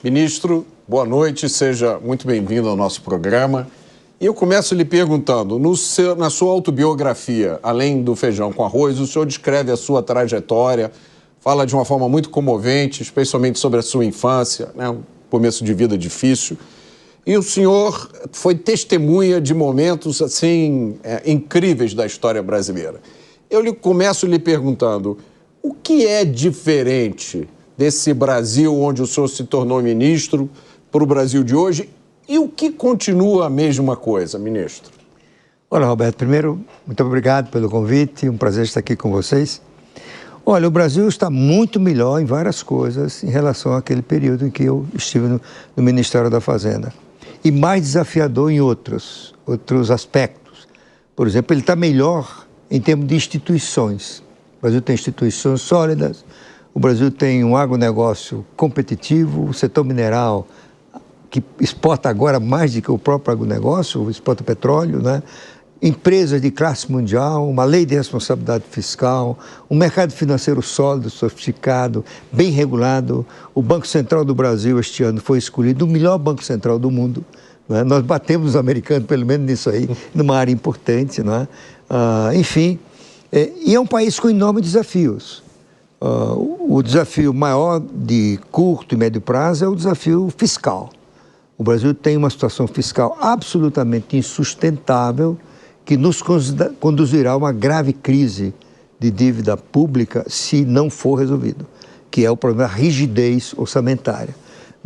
Ministro, boa noite, seja muito bem-vindo ao nosso programa. E eu começo lhe perguntando, na sua autobiografia, além do feijão com arroz, o senhor descreve a sua trajetória, fala de uma forma muito comovente, especialmente sobre a sua infância, né, um começo de vida difícil. E o senhor foi testemunha de momentos, assim, incríveis da história brasileira. Eu começo lhe perguntando, o que é diferente desse Brasil onde o senhor se tornou ministro para o Brasil de hoje e o que continua a mesma coisa, ministro? Olá, Roberto. Primeiro, muito obrigado pelo convite, um prazer estar aqui com vocês. Olha, o Brasil está muito melhor em várias coisas em relação àquele período em que eu estive no Ministério da Fazenda. E mais desafiador em outros aspectos. Por exemplo, ele está melhor em termos de instituições. O Brasil tem instituições sólidas, o Brasil tem um agronegócio competitivo, o setor mineral que exporta agora mais do que o próprio agronegócio, exporta petróleo, né? Empresas de classe mundial, uma lei de responsabilidade fiscal, um mercado financeiro sólido, sofisticado, bem regulado. O Banco Central do Brasil este ano foi escolhido o melhor Banco Central do mundo, né? Nós batemos os americanos, pelo menos nisso aí, numa área importante, né? Enfim, e é um país com enormes desafios. O desafio maior de curto e médio prazo é o desafio fiscal. O Brasil tem uma situação fiscal absolutamente insustentável que nos conduzirá a uma grave crise de dívida pública se não for resolvido, que é o problema da rigidez orçamentária.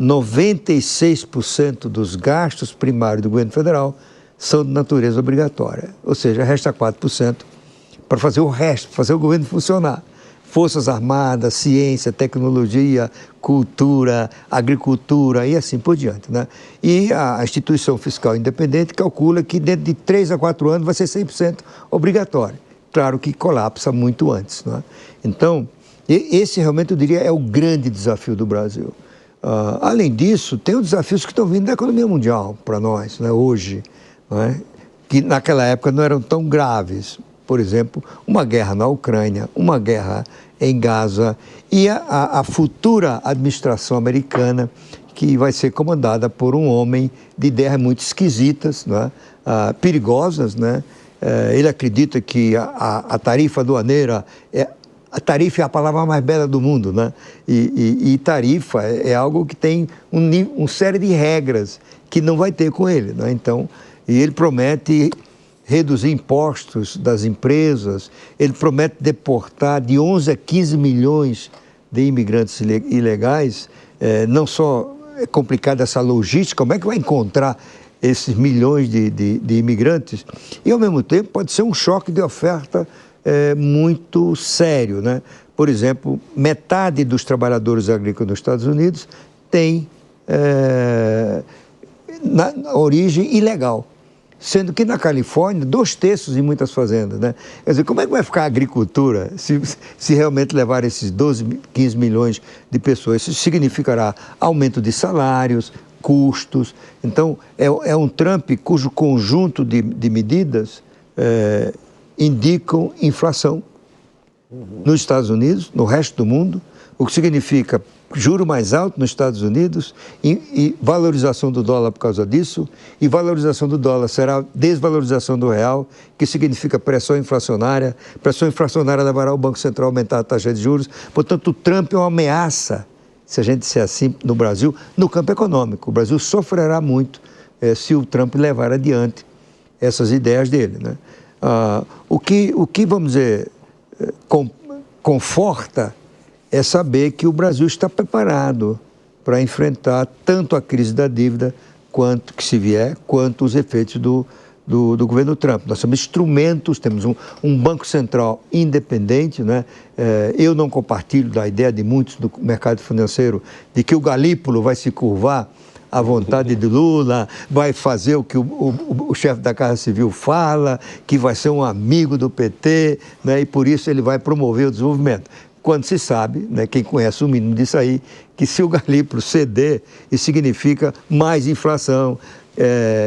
96% dos gastos primários do governo federal são de natureza obrigatória, ou seja, resta 4% para fazer o resto, fazer o governo funcionar. Forças Armadas, ciência, tecnologia, cultura, agricultura e assim por diante, né? E a instituição fiscal independente calcula que dentro de 3 a 4 anos vai ser 100% obrigatório. Claro que colapsa muito antes, né? Então, esse realmente eu diria é o grande desafio do Brasil. Além disso, tem os desafios que estão vindo da economia mundial para nós, né, hoje, né, que naquela época não eram tão graves. Por exemplo, uma guerra na Ucrânia, uma guerra em Gaza e a futura administração americana que vai ser comandada por um homem de ideias muito esquisitas, né? Perigosas, né? Ele acredita que a tarifa aduaneira a tarifa é a palavra mais bela do mundo, né? E tarifa é algo que tem uma série de regras que não vai ter com ele, né? Então, e ele promete reduzir impostos das empresas, ele promete deportar de 11 a 15 milhões de imigrantes ilegais. Não só é complicada essa logística, como é que vai encontrar esses milhões de imigrantes? E, ao mesmo tempo, pode ser um choque de oferta muito sério, né? Por exemplo, metade dos trabalhadores agrícolas nos Estados Unidos tem na origem ilegal. Sendo que na Califórnia, 2/3 em muitas fazendas, né? Quer dizer, como é que vai ficar a agricultura se realmente levar esses 12, 15 milhões de pessoas? Isso significará aumento de salários, custos. Então, é um Trump cujo conjunto de medidas indicam inflação nos Estados Unidos, no resto do mundo, o que significa juro mais alto nos Estados Unidos e valorização do dólar por causa disso, e valorização do dólar será desvalorização do real, que significa pressão inflacionária levará o Banco Central a aumentar a taxa de juros. Portanto, o Trump é uma ameaça, se a gente disser assim, no Brasil, no campo econômico. O Brasil sofrerá muito se o Trump levar adiante essas ideias dele, né? O que, vamos dizer, conforta é saber que o Brasil está preparado para enfrentar tanto a crise da dívida, quanto que se vier, quanto os efeitos do governo Trump. Nós temos instrumentos, temos um Banco Central independente, né? Eu não compartilho da ideia de muitos do mercado financeiro de que o Galípolo vai se curvar à vontade de Lula, vai fazer o que o chefe da Casa Civil fala, que vai ser um amigo do PT, né? E por isso ele vai promover o desenvolvimento. Quando se sabe, né, quem conhece o mínimo disso aí, que se o Galípolo ceder, isso significa mais inflação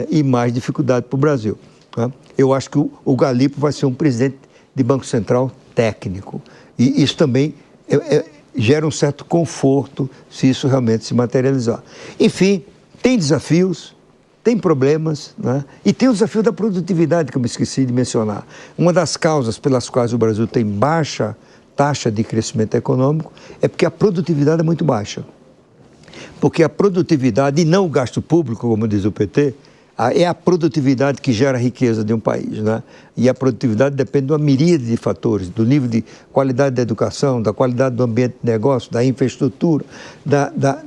e mais dificuldade para o Brasil, né? Eu acho que o Galípolo vai ser um presidente de Banco Central técnico. E isso também gera um certo conforto se isso realmente se materializar. Enfim, tem desafios, tem problemas, né? E tem o desafio da produtividade, que eu me esqueci de mencionar. Uma das causas pelas quais o Brasil tem baixa taxa de crescimento econômico é porque a produtividade é muito baixa. Porque a produtividade, e não o gasto público, como diz o PT, é a produtividade que gera a riqueza de um país, né? E a produtividade depende de uma miríade de fatores, do nível de qualidade da educação, da qualidade do ambiente de negócio, da infraestrutura,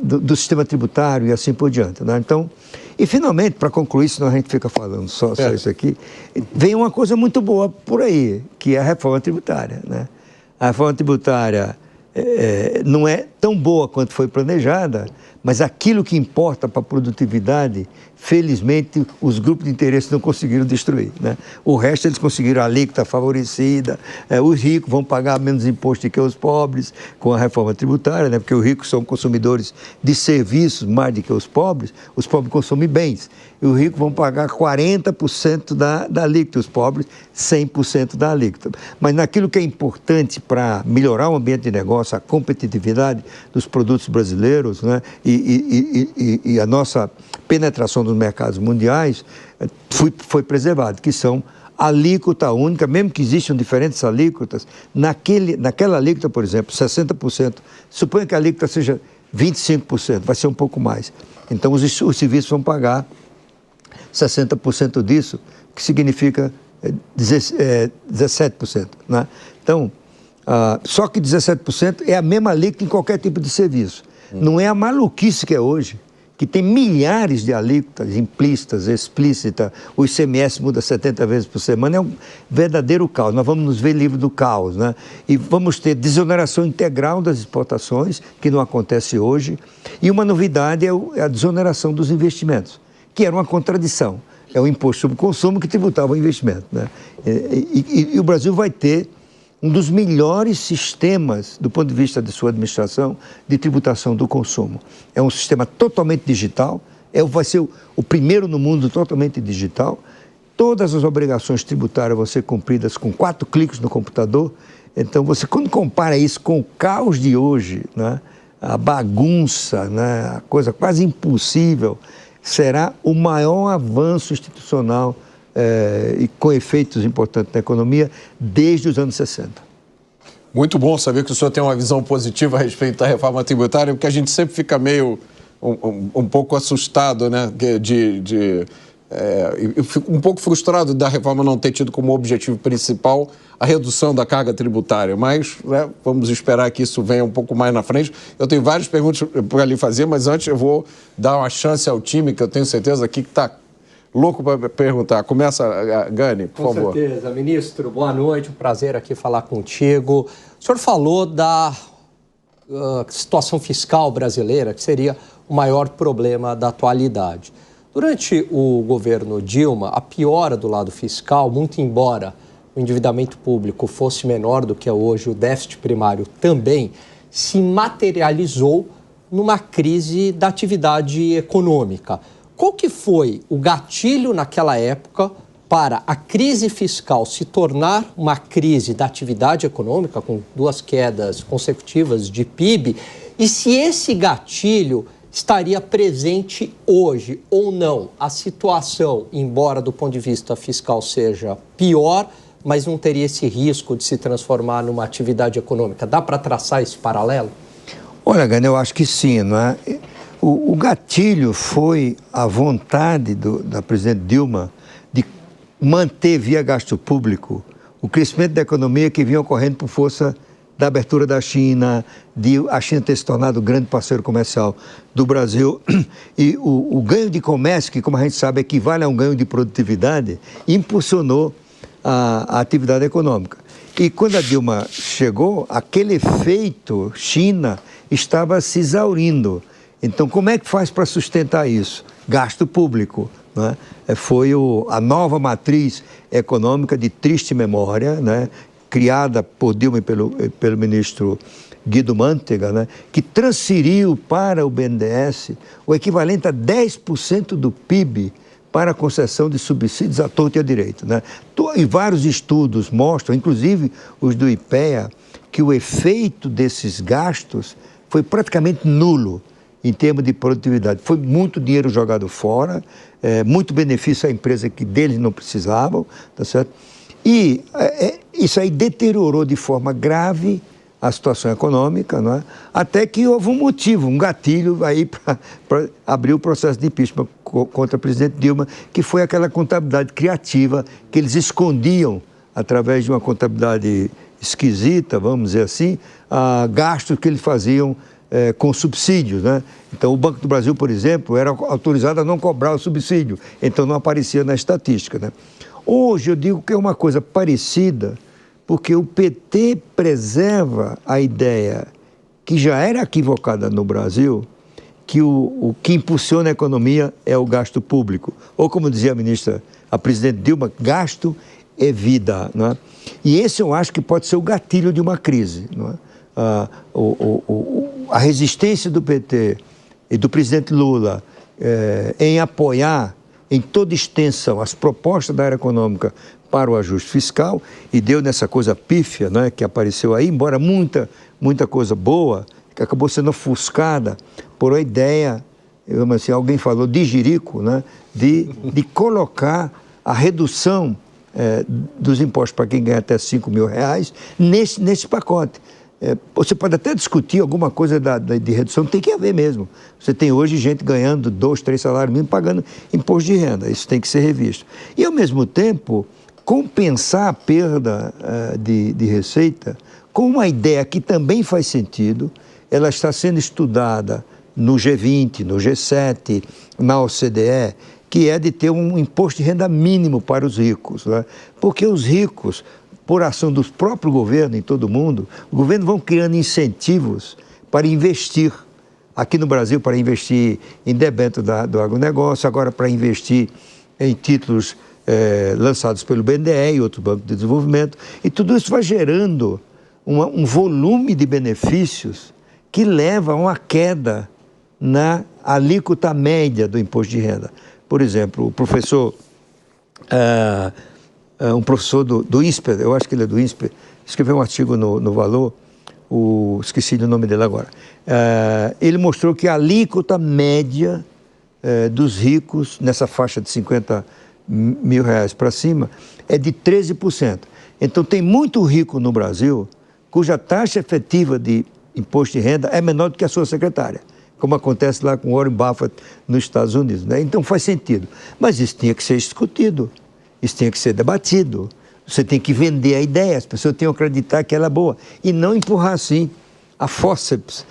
do sistema tributário e assim por diante, né? Então, e finalmente, para concluir, senão a gente fica falando só isso aqui, vem uma coisa muito boa por aí, que é a reforma tributária, né? A reforma tributária não é tão boa quanto foi planejada, mas aquilo que importa para a produtividade, felizmente, os grupos de interesse não conseguiram destruir, né? O resto eles conseguiram a alíquota favorecida, os ricos vão pagar menos imposto que os pobres com a reforma tributária, né? Porque os ricos são consumidores de serviços mais do que os pobres consomem bens. E os ricos vão pagar 40% da alíquota, os pobres 100% da alíquota. Mas naquilo que é importante para melhorar o ambiente de negócio, a competitividade dos produtos brasileiros, né? E a nossa penetração nos mercados mundiais foi preservado, que são alíquota única, mesmo que existam diferentes alíquotas, naquela alíquota, por exemplo, 60%, suponha que a alíquota seja 25%, vai ser um pouco mais. Então, os serviços vão pagar 60% disso, que significa 17%, né? Então, só que 17% é a mesma alíquota em qualquer tipo de serviço. Não é a maluquice que é hoje, que tem milhares de alíquotas implícitas, explícitas, o ICMS muda 70 vezes por semana, é um verdadeiro caos. Nós vamos nos ver livre do caos, né? E vamos ter desoneração integral das exportações, que não acontece hoje, e uma novidade é a desoneração dos investimentos, que era uma contradição. É o imposto sobre o consumo que tributava o investimento, né? E o Brasil vai ter um dos melhores sistemas, do ponto de vista de sua administração, de tributação do consumo. É um sistema totalmente digital, vai ser o primeiro no mundo totalmente digital. Todas as obrigações tributárias vão ser cumpridas com 4 cliques no computador. Então, você, quando compara isso com o caos de hoje, né, a bagunça, né, a coisa quase impossível, será o maior avanço institucional e com efeitos importantes na economia desde os anos 60. Muito bom saber que o senhor tem uma visão positiva a respeito da reforma tributária, porque a gente sempre fica meio um pouco assustado, né, eu fico um pouco frustrado da reforma não ter tido como objetivo principal a redução da carga tributária, mas, né, vamos esperar que isso venha um pouco mais na frente. Eu tenho várias perguntas para lhe fazer, mas antes eu vou dar uma chance ao time, que eu tenho certeza aqui que está louco para perguntar. Começa, Gani, por favor. Com certeza. Ministro, boa noite, um prazer aqui falar contigo. O senhor falou da situação fiscal brasileira, que seria o maior problema da atualidade. Durante o governo Dilma, a piora do lado fiscal, muito embora o endividamento público fosse menor do que é hoje, o déficit primário também, se materializou numa crise da atividade econômica. Qual que foi o gatilho naquela época para a crise fiscal se tornar uma crise da atividade econômica, com 2 quedas consecutivas de PIB, e se esse gatilho estaria presente hoje ou não? A situação, embora do ponto de vista fiscal seja pior, mas não teria esse risco de se transformar numa atividade econômica. Dá para traçar esse paralelo? Olha, Gani, eu acho que sim, não é? O gatilho foi a vontade da presidente Dilma de manter via gasto público o crescimento da economia que vinha ocorrendo por força da abertura da China, de a China ter se tornado o grande parceiro comercial do Brasil. E o ganho de comércio, que como a gente sabe equivale a um ganho de produtividade, impulsionou a atividade econômica. E quando a Dilma chegou, aquele efeito China estava se exaurindo. Então, como é que faz para sustentar isso? Gasto público, né? Foi a nova matriz econômica de triste memória, né? Criada por Dilma e pelo ministro Guido Mantega, né? Que transferiu para o BNDES o equivalente a 10% do PIB para a concessão de subsídios à torta e à direita, né? E vários estudos mostram, inclusive os do IPEA, que o efeito desses gastos foi praticamente nulo em termos de produtividade. Foi muito dinheiro jogado fora, muito benefício à empresa que deles não precisavam, tá certo? E isso aí deteriorou de forma grave a situação econômica, não é? Até que houve um motivo, um gatilho aí para abrir o processo de impeachment contra o presidente Dilma, que foi aquela contabilidade criativa que eles escondiam através de uma contabilidade esquisita, vamos dizer assim, gastos que eles faziam com subsídios, né? Então, o Banco do Brasil, por exemplo, era autorizado a não cobrar o subsídio, então não aparecia na estatística, né? Hoje eu digo que é uma coisa parecida, porque o PT preserva a ideia que já era equivocada no Brasil, que o que impulsiona a economia é o gasto público. Ou como dizia a presidente Dilma, gasto é vida, não é? E esse eu acho que pode ser o gatilho de uma crise, não é? A resistência do PT e do presidente Lula em apoiar em toda extensão as propostas da área econômica para o ajuste fiscal, e deu nessa coisa pífia, né, que apareceu aí, embora muita coisa boa, que acabou sendo ofuscada por a ideia, assim, alguém falou de jirico, né, de colocar a redução dos impostos para quem ganha até R$5.000 nesse pacote. Você pode até discutir alguma coisa de redução, tem que haver mesmo. Você tem hoje gente ganhando 2, 3 salários mínimos, pagando imposto de renda, isso tem que ser revisto. E, ao mesmo tempo, compensar a perda de receita com uma ideia que também faz sentido, ela está sendo estudada no G20, no G7, na OCDE, que é de ter um imposto de renda mínimo para os ricos, né? Porque os ricos, por ação do próprio governo em todo o mundo, o governo vão criando incentivos para investir. Aqui no Brasil, para investir em debênture do agronegócio, agora para investir em títulos lançados pelo BNDE e outro Banco de Desenvolvimento. E tudo isso vai gerando um volume de benefícios que leva a uma queda na alíquota média do imposto de renda. Por exemplo, um professor do INSPER, eu acho que ele é do INSPER, escreveu um artigo no Valor, esqueci o nome dele agora, ele mostrou que a alíquota média dos ricos, nessa faixa de R$50.000 para cima, é de 13%. Então, tem muito rico no Brasil cuja taxa efetiva de imposto de renda é menor do que a sua secretária, como acontece lá com Warren Buffett nos Estados Unidos, né? Então faz sentido. Mas isso tinha que ser discutido, isso tinha que ser debatido. Você tem que vender a ideia, as pessoas têm que acreditar que ela é boa e não empurrar assim a fórceps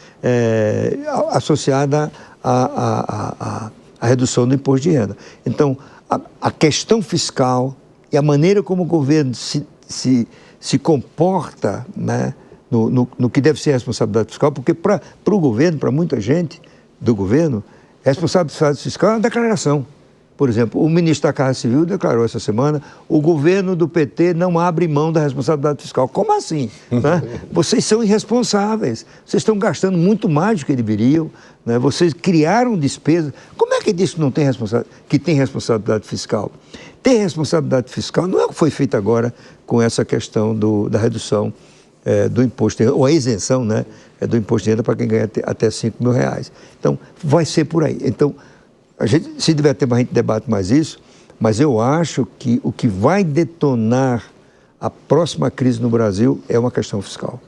associada à redução do imposto de renda. Então, a questão fiscal e a maneira como o governo se comporta, né, no que deve ser a responsabilidade fiscal, porque para o governo, para muita gente do governo, a responsabilidade fiscal é uma declaração. Por exemplo, o ministro da Casa Civil declarou essa semana: o governo do PT não abre mão da responsabilidade fiscal. Como assim? Né? Vocês são irresponsáveis, vocês estão gastando muito mais do que deveriam, né? Vocês criaram despesas. Como é que diz que tem responsabilidade fiscal? Ter responsabilidade fiscal não é o que foi feito agora com essa questão da redução do imposto de renda, ou a isenção, né, do imposto de renda para quem ganha até R$5.000. Então, vai ser por aí. Então, se tiver tempo, a gente debate mais isso, mas eu acho que o que vai detonar a próxima crise no Brasil é uma questão fiscal.